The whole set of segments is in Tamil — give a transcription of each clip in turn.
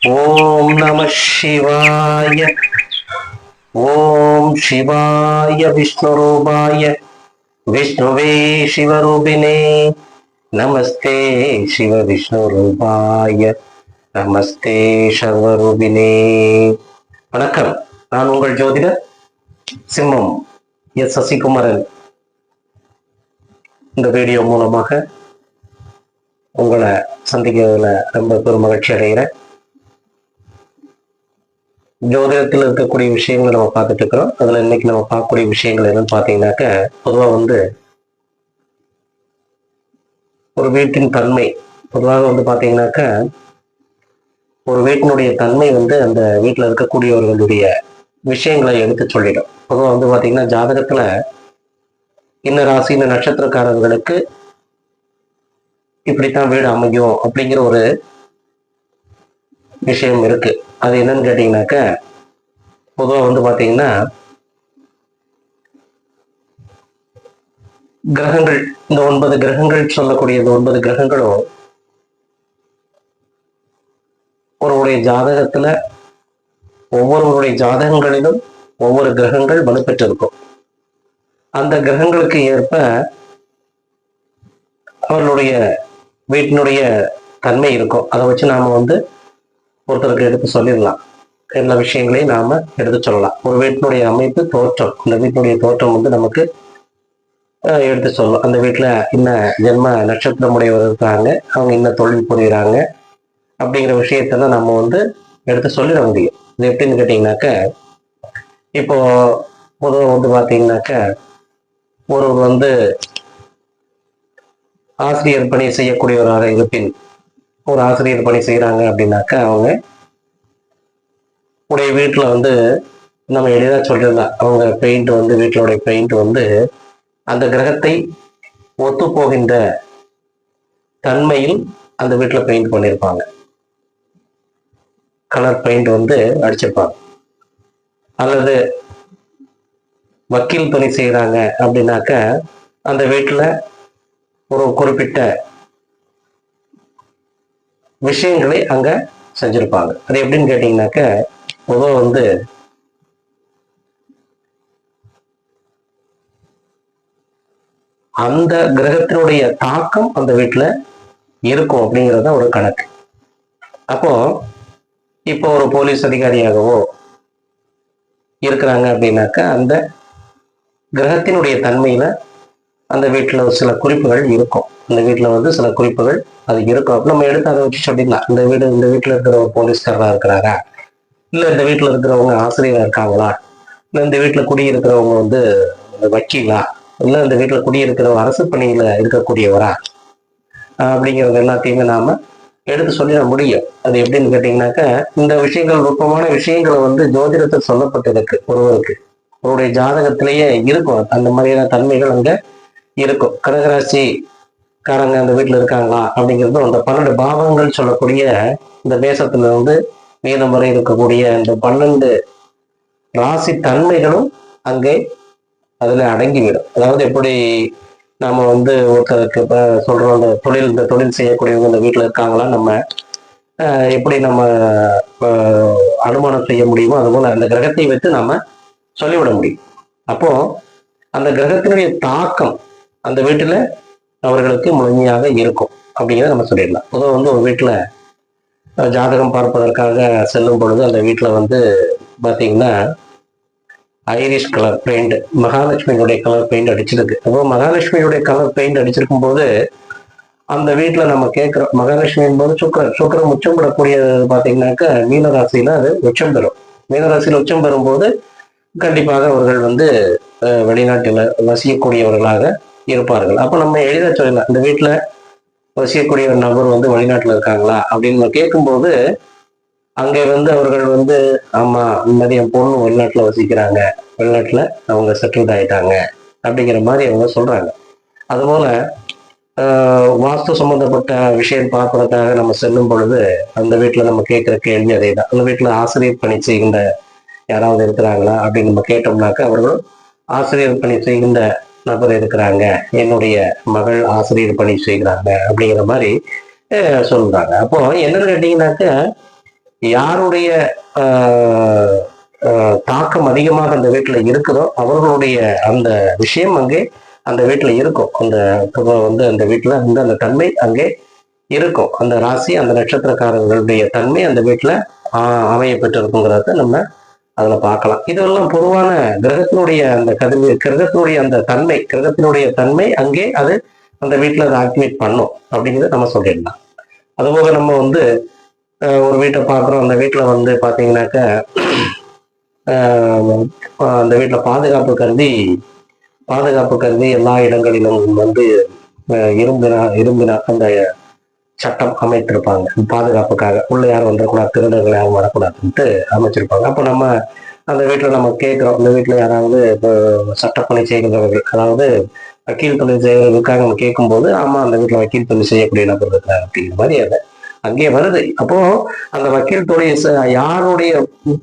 ஓம் நம சிவாய. ஓம் சிவாய விஷ்ணுரூபாய விஷ்ணுவே சிவரூபிணே நமஸ்தே சிவ விஷ்ணுரூபாய நமஸ்தே சர்வரூபிணே. வணக்கம். நான் உங்கள் ஜோதிடர் சிம்மம் எஸ் சசிகுமாரன். இந்த வீடியோ மூலமாக உங்களை சந்திக்கிறதுல ரொம்ப பெரும் மகிழ்ச்சி அடைகிறேன். ஜோதிடத்தில் இருக்கக்கூடிய விஷயங்களை நம்ம பார்த்துட்டு இருக்கிறோம். அதுல இன்னைக்கு நம்ம பார்க்கக்கூடிய விஷயங்கள் என்னன்னு பார்த்தீங்கன்னாக்க, பொதுவாக ஒரு வீட்டின் தன்மை பொதுவாக பார்த்தீங்கன்னாக்க, ஒரு வீட்டினுடைய தன்மை அந்த வீட்டில் இருக்கக்கூடியவர்களுடைய விஷயங்களை எடுத்து சொல்லிடும். பொதுவாக பார்த்தீங்கன்னா, ஜாதகத்துல இந்த ராசி இந்த நட்சத்திரக்காரர்களுக்கு இப்படித்தான் வீடு அமையும் அப்படிங்கிற ஒரு விஷயம் இருக்கு. அது என்னன்னு கேட்டீங்கன்னாக்க, பொதுவாக பார்த்தீங்கன்னா, கிரகங்கள் இந்த 9 கிரகங்கள் சொல்லக்கூடிய இந்த 9 கிரகங்களும் ஒருவருடைய ஜாதகத்துல ஒவ்வொருவருடைய ஜாதகங்களிலும் ஒவ்வொரு கிரகங்கள் வலுப்பெற்றிருக்கும். அந்த கிரகங்களுக்கு ஏற்ப அவர்களுடைய வீட்டினுடைய தன்மை இருக்கும். அதை வச்சு நாம ஒருத்தருக்கு எடுத்து சொல்லிடலாம். எல்லா விஷயங்களையும் நாம எடுத்து சொல்லலாம். ஒரு வீட்டினுடைய அமைப்பு, தோற்றம், இந்த வீட்டினுடைய தோற்றம் நமக்கு எடுத்து சொல்லலாம். அந்த வீட்டுல இன்ன ஜென்ம நட்சத்திரம் உடையவர் இருக்காங்க, அவங்க இன்ன தொழில் புரியுறாங்க அப்படிங்கிற விஷயத்தெல்லாம் நம்ம எடுத்து சொல்லிட முடியும். இது எப்படின்னு கேட்டீங்கன்னாக்க, இப்போ பொதுவாக பார்த்தீங்கன்னாக்க, ஒருவர் ஆசிரியர் பணி செய்யக்கூடியவராக இருப்பின், ஒரு ஆசிரியர் பணி செய்யறாங்க அப்படின்னாக்க, அவங்க உடைய வீட்டுல நம்ம எளிதா சொல்லிடலாம். அவங்க பெயிண்ட் வீட்டிலோட பெயிண்ட் அந்த கிரகத்தை ஒத்து போகின்ற தன்மையில் அந்த வீட்டுல பெயிண்ட் பண்ணியிருப்பாங்க. கலர் பெயிண்ட் அடிச்சிருப்பாங்க. அல்லது வக்கீல் பணி செய்யறாங்க அப்படின்னாக்க, அந்த வீட்டுல ஒரு குறிப்பிட்ட விஷயங்களை அங்க செஞ்சிருப்பாங்க. அது எப்படின்னு கேட்டீங்கன்னாக்க, பொதுவாக அந்த கிரகத்தினுடைய தாக்கம் அந்த வீட்டுல இருக்கும் அப்படிங்கிறத ஒரு கணக்கு. அப்போ இப்போ ஒரு போலீஸ் அதிகாரியாகவோ இருக்கிறாங்க அப்படின்னாக்க, அந்த கிரகத்தினுடைய தன்மையில அந்த வீட்டுல சில குறிப்புகள் இருக்கும். அந்த வீட்டுல சில குறிப்புகள் அது இருக்கும். அப்ப நம்ம எடுத்து அதை வச்சு சொல்லிடலாம். இந்த வீட்டுல இருக்கிற ஒரு போலீஸ்காரரா இருக்கிறாரா, இல்ல இந்த வீட்டுல இருக்கிறவங்க ஆசிரியரா இருக்காங்களா, இல்ல இந்த வீட்டுல குடியிருக்கிறவங்க வக்கீலா, இல்ல இந்த வீட்டுல குடியிருக்கிறவங்க அரசு பணியில இருக்கக்கூடியவரா அப்படிங்கிறது எல்லாத்தையுமே நாம எடுத்து சொல்லிட முடியும். அது எப்படின்னு கேட்டீங்கன்னாக்க, இந்த விஷயங்கள், நுட்பமான விஷயங்களை ஜோதிடத்தில் சொல்லப்பட்டிருக்கு. ஒருவருடைய ஜாதகத்திலேயே இருக்கும். அந்த மாதிரியான தன்மைகள் அங்க இருக்கும். கடகராசி காரங்க அந்த வீட்டுல இருக்காங்களா அப்படிங்கிறது அந்த 12 பாவங்கள் சொல்லக்கூடிய இந்த தேசத்துல மீதம் வரை இருக்கக்கூடிய இந்த 12 ராசி தன்மைகளும் அங்கே அதுல அடங்கிவிடும். அதாவது எப்படி நாம ஒருத்தருக்கு இப்ப சொல்றோம், இந்த தொழில் செய்யக்கூடியவங்க இந்த வீட்டுல இருக்காங்களா, நம்ம எப்படி நம்ம அனுமானம் செய்ய முடியுமோ, அதுபோல அந்த கிரகத்தை வைத்து நாம சொல்லிவிட முடியும். அப்போ அந்த கிரகத்தினுடைய தாக்கம் அந்த வீட்டுல அவர்களுக்கு முழுமையாக இருக்கும் அப்படிங்கிறத நம்ம சொல்லிடலாம். பொதுவாக ஒரு வீட்டுல ஜாதகம் பார்ப்பதற்காக செல்லும் பொழுது அந்த வீட்டுல பாத்தீங்கன்னா, ஐரிஷ் கலர் பெயிண்ட், மகாலட்சுமியுடைய கலர் பெயிண்ட் அடிச்சிருக்கு. அப்போ மகாலட்சுமியுடைய கலர் பெயிண்ட் அடிச்சிருக்கும் போது அந்த வீட்டுல நம்ம கேட்கிறோம், மகாலட்சுமியின் போது சுக்கரம் உச்சம் பெறக்கூடியது பாத்தீங்கன்னாக்க, மீனராசியில அது உச்சம் பெறும். மீனராசியில உச்சம் பெறும்போது கண்டிப்பாக அவர்கள் வெளிநாட்டில் வசிக்கக்கூடியவர்களாக இருப்பார்கள். அப்ப நம்ம எளிதாக சொல்லலாம், இந்த வீட்டுல வசிக்கக்கூடிய ஒரு நபர் வெளிநாட்டுல இருக்காங்களா அப்படின்னு கேட்கும்போது, அங்க அவர்கள் ஆமா, இந்த என் பொண்ணு வெளிநாட்டுல வசிக்கிறாங்க, வெளிநாட்டுல அவங்க செட்டில்ட் ஆயிட்டாங்க அப்படிங்கிற மாதிரி அவங்க சொல்றாங்க. அதுபோல வாஸ்து சம்பந்தப்பட்ட விஷயம் பார்ப்பதற்காக நம்ம செல்லும் பொழுது அந்த வீட்டுல நம்ம கேட்கிற கேள்வி அதே தான். அந்த வீட்டுல ஆசிரியர் பணி செய்கின்ற யாராவது இருக்கிறாங்களா அப்படின்னு நம்ம கேட்டோம்னாக்க, அவர்களும் ஆசிரியர் பணி செய்கின்ற நபர் இருக்கிறாங்க, என்னுடைய மகள் ஆசிரியர் பணி செய்கிறாங்க அப்படிங்கிற மாதிரி சொல்றாங்க. அப்போ என்னன்னு கேட்டீங்கன்னாக்க, யாருடைய தாக்கம் அதிகமாக அந்த வீட்டுல இருக்குதோ அவர்களுடைய அந்த விஷயம் அங்கே அந்த வீட்டுல இருக்கும். அந்த வந்து அந்த வீட்டுல வந்து அந்த தன்மை அங்கே இருக்கும். அந்த ராசி அந்த நட்சத்திரக்காரர்களுடைய தன்மை அந்த வீட்டுல அமைய பெற்றிருக்குங்கிறத நம்ம அதுல பார்க்கலாம். இதெல்லாம் பொதுவான கிரகத்தினுடைய அந்த கிரகத்தினுடைய அந்த தன்மை, கிரகத்தினுடைய தன்மை அங்கே அது அந்த வீட்டுல அதை ஆக்டிவேட் பண்ணும் அப்படிங்கிறத நம்ம சொல்லிடலாம். அதுபோக நம்ம வந்து ஒரு வீட்டை பார்க்குறோம். அந்த வீட்டுல வந்து பாத்தீங்கன்னாக்க அந்த வீட்டுல பாதுகாப்பு கருதி எல்லா இடங்களிலும் வந்து இரும்பினா அந்த சட்டம் அமைத்திருப்பாங்க. பாதுகாப்புக்காக உள்ள யாரும் வந்துடக்கூடாது, திருடர்கள் யாரும் வரக்கூடாதுன்ட்டு அமைச்சிருப்பாங்க. அப்போ நம்ம அந்த வீட்டுல நம்ம கேட்கிறோம், இந்த வீட்டுல யாராவது இப்போ சட்டப்பணி செய்கிறவர்கள், அதாவது வக்கீல் தொழில் செய்கிறவர்களுக்காக நம்ம கேட்கும்போது, ஆமா அந்த வீட்டுல வக்கீல் தொழில் செய்யக்கூடிய நபர் இருக்கிறார் அப்படிங்கிற மாதிரி அதை அங்கே வருது. அப்போ அந்த வக்கீல் தொழில் யாருடைய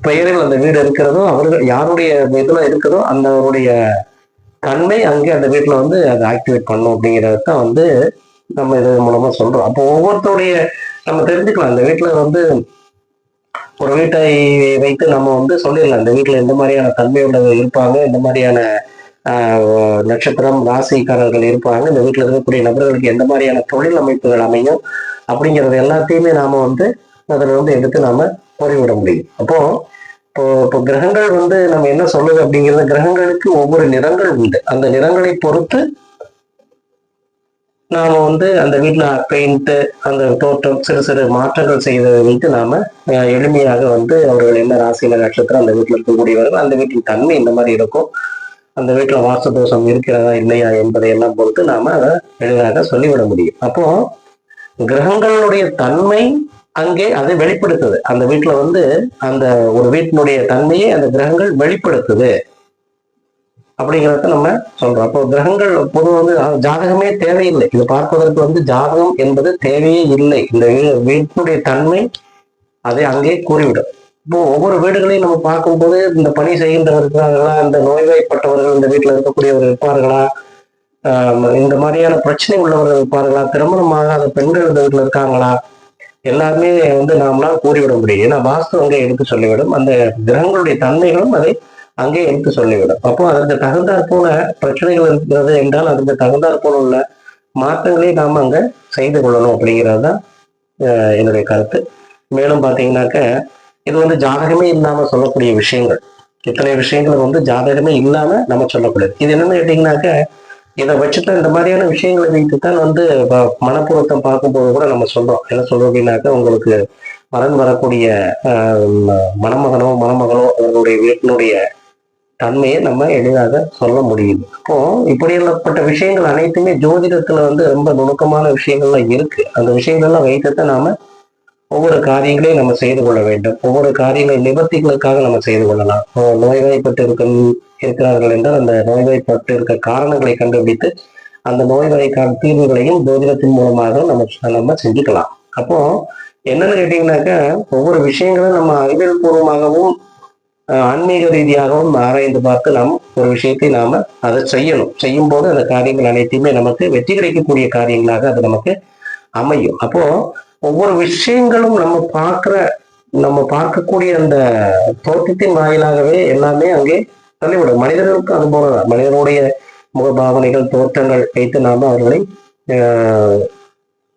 பெயரில் அந்த வீடு இருக்கிறதோ, அவர்கள் யாருடைய இதுல இருக்குதோ அந்த அவருடைய தன்மை அங்கே அந்த வீட்டுல வந்து அதை ஆக்டிவேட் பண்ணும் அப்படிங்கிறதான் வந்து நம்ம இது மூலமா சொல்றோம். அப்போ ஒவ்வொருத்தருடைய நம்ம தெரிஞ்சுக்கலாம். அந்த வீட்டுல வந்து ஒரு வீட்டை வைத்து நம்ம வந்து சொல்லிடலாம், இந்த வீட்டுல எந்த மாதிரியான தன்மையோட இருப்பாங்க, இந்த மாதிரியான நட்சத்திரம் ராசிக்காரர்கள் இருப்பாங்க, இந்த வீட்டுல இருக்கக்கூடிய நபர்களுக்கு எந்த மாதிரியான தொழில் அமைப்புகள் அமையும் அப்படிங்கிறது எல்லாத்தையுமே நாம வந்து அதில் வந்து எடுத்து நாம கூறிவிட முடியும். இப்போ கிரகங்கள் வந்து நம்ம என்ன சொல்லுது அப்படிங்கிறது, கிரகங்களுக்கு ஒவ்வொரு நிறங்கள் உண்டு. அந்த நிறங்களை பொறுத்து நாம வந்து அந்த வீட்டுல பெயிண்ட், அந்த தோற்றம், சிறு சிறு மாற்றங்கள் செய்ததை வைத்து நாம எளிமையாக வந்து அவர்கள் என்ன ராசியில நட்சத்திரம் அந்த வீட்டுல இருக்கக்கூடியவர்கள், அந்த வீட்டின் தன்மை இந்த மாதிரி இருக்கும், அந்த வீட்டுல வாஸ்து தோஷம் இருக்கிறதா இல்லையா என்பதை எல்லாம் பொறுத்து நாம அதை எளிதாக சொல்லிவிட முடியும். அப்போ கிரகங்களுடைய தன்மை அங்கே அதை வெளிப்படுத்துது. அந்த வீட்டுல வந்து அந்த ஒரு வீட்டினுடைய தன்மையை அந்த கிரகங்கள் வெளிப்படுத்துது அப்படிங்கிறத நம்ம சொல்றோம். அப்போ கிரகங்கள் பொதுவாக வந்து ஜாதகமே தேவையில்லை. இது பார்ப்பதற்கு வந்து ஜாதகம் என்பது தேவையே இல்லை. இந்த வீட்டினுடைய தன்மை அதை அங்கே கூறிவிடும். இப்போ ஒவ்வொரு வீடுகளையும் நம்ம பார்க்கும்போது இந்த பணி செய்கின்றவர் இருக்கிறார்களா, இந்த நோய்வாய்ப்பட்டவர்கள் இந்த வீட்டுல இருக்கக்கூடியவர்கள் இருப்பார்களா, இந்த மாதிரியான பிரச்சனை உள்ளவர்கள் இருப்பார்களா, திருமணம் ஆகாத பெண்கள் இந்த வீட்டுல இருக்காங்களா, எல்லாருமே வந்து நாமளால் கூறிவிட முடியும். ஏன்னா வாஸ்து அங்கே எடுத்து சொல்லிவிடும். அந்த கிரகங்களுடைய தன்மைகளும் அதை அங்கே எடுத்து சொல்லிவிடும். அப்போ அதற்கு தகுந்தாற் போல பிரச்சனைகள் இருக்கிறது என்றால் அதற்கு தகுந்தாற் போல உள்ள மாற்றங்களை நாம் அங்க செய்து கொள்ளணும் அப்படிங்கிறது தான் என்னுடைய கருத்து. மேலும் பார்த்தீங்கன்னாக்க இது வந்து ஜாதகமே இல்லாம சொல்லக்கூடிய விஷயங்கள், இத்தனை விஷயங்கள் வந்து ஜாதகமே இல்லாம நம்ம சொல்லக்கூடாது. இது என்னன்னு கேட்டீங்கன்னாக்க இதை வச்சுட்டு இந்த மாதிரியான விஷயங்களை வைத்துத்தான் வந்து மனப்பொருத்தம் பார்க்கும்போது கூட நம்ம சொல்றோம். என்ன சொல்றோம் அப்படின்னாக்க, உங்களுக்கு வரக்கூடிய மணமகனோ மணமகளோ அவர்களுடைய வீட்டினுடைய தன்மையை நம்ம எளிதாக சொல்ல முடியுது. அப்போ இப்படிப்பட்ட விஷயங்கள் அனைத்துமே ஜோதிடத்துல வந்து ரொம்ப நுணுக்கமான விஷயங்கள்லாம் இருக்கு. அந்த விஷயங்கள்லாம் வைத்துத்தான் நாம ஒவ்வொரு காரியங்களையும் நம்ம செய்து கொள்ள வேண்டும். ஒவ்வொரு காரியங்களை நிவர்த்திகளுக்காக நம்ம செய்து கொள்ளலாம். நோய்வாய்ப்பட்டு இருக்கிறார்கள் என்றால் அந்த நோய்வாய்ப்பட்டு இருக்க காரணங்களை கண்டுபிடித்து அந்த நோய்வாய்க்கான தீர்வுகளையும் ஜோதிடத்தின் மூலமாக நம்ம செஞ்சுக்கலாம். அப்போ என்னன்னு கேட்டீங்கன்னாக்க, ஒவ்வொரு விஷயங்களும் நம்ம அறிவியல் பூர்வமாகவும் ஆன்மீக ரீதியாகவும் ஆராய்ந்து பார்த்து நாம் ஒரு விஷயத்தை நாம அதை செய்யணும். செய்யும் போது அந்த காரியங்கள் அனைத்தையுமே நமக்கு வெற்றி கிடைக்கக்கூடிய காரியங்களாக அது நமக்கு அமையும். அப்போ ஒவ்வொரு விஷயங்களும் நம்ம பார்க்கக்கூடிய அந்த தோற்றத்தின் வாயிலாகவே எல்லாமே அங்கே சொல்லிவிடும். மனிதர்களுக்கு அது போலதான். மனிதனுடைய முகபாவனைகள், தோற்றங்கள் வைத்து நாம அவர்களை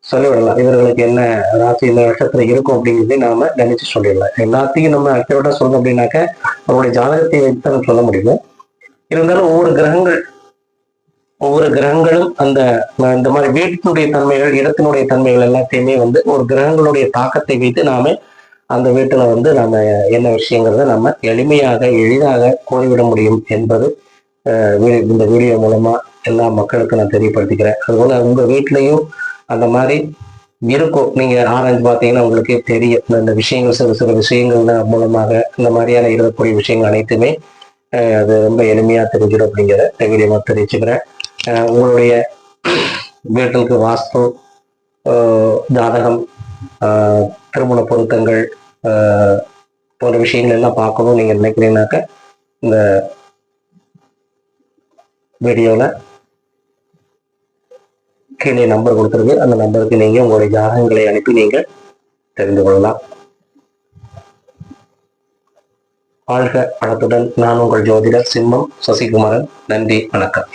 சொல்லிவிடலாம். இவர்களுக்கு என்ன ராசி இந்த நட்சத்திரம் இருக்கும் அப்படிங்கிறதே நாம கணிச்சு சொல்லிடலாம். எல்லாத்தையும் நம்ம அக்யூரேட்டா சொல்லணும் அப்படின்னாக்க அவருடைய ஜாதகத்தை வைத்து நம்ம சொல்ல முடியும். இருந்தாலும் ஒவ்வொரு கிரகங்களும் இந்த மாதிரி வீட்டினுடைய தன்மைகள், இடத்தினுடைய தன்மைகள் எல்லாத்தையுமே வந்து ஒரு கிரகங்களுடைய தாக்கத்தை வைத்து நாம அந்த வீட்டுல வந்து நம்ம என்ன விஷயங்கிறத நம்ம எளிதாக கூறிவிட முடியும் என்பது இந்த வீடியோ மூலமா எல்லா மக்களுக்கும் நான் தெரியப்படுத்திக்கிறேன். அதுபோல உங்க வீட்லயும் அந்த மாதிரி இருக்கும். நீங்க ஆராய்ந்து பார்த்தீங்கன்னா உங்களுக்கே தெரியும். இந்த விஷயங்கள் சில விஷயங்கள் மூலமாக இந்த மாதிரியான இருக்கக்கூடிய விஷயங்கள் அனைத்துமே அது ரொம்ப எளிமையா தெரிஞ்சிடும் அப்படிங்கிற வீடியோமா தெரிவிச்சுக்கிறேன். உங்களுடைய வீட்டுக்கு வாஸ்து, ஜாதகம், திருமண பொருத்தங்கள் போன்ற விஷயங்கள் எல்லாம் பார்க்கணும் நீங்க நினைக்கிறீங்கன்னாக்க இந்த வீடியோல கீழே நம்பர் கொடுத்துருக்கு. அந்த நம்பருக்கு நீங்க உங்களுடைய ஜாதகங்களை அனுப்பி நீங்க தெரிந்து கொள்ளலாம். வாழ்க வளத்துடன். நான் உங்கள் ஜோதிடர் சிம்மம் சசிகுமாரன். நன்றி, வணக்கம்.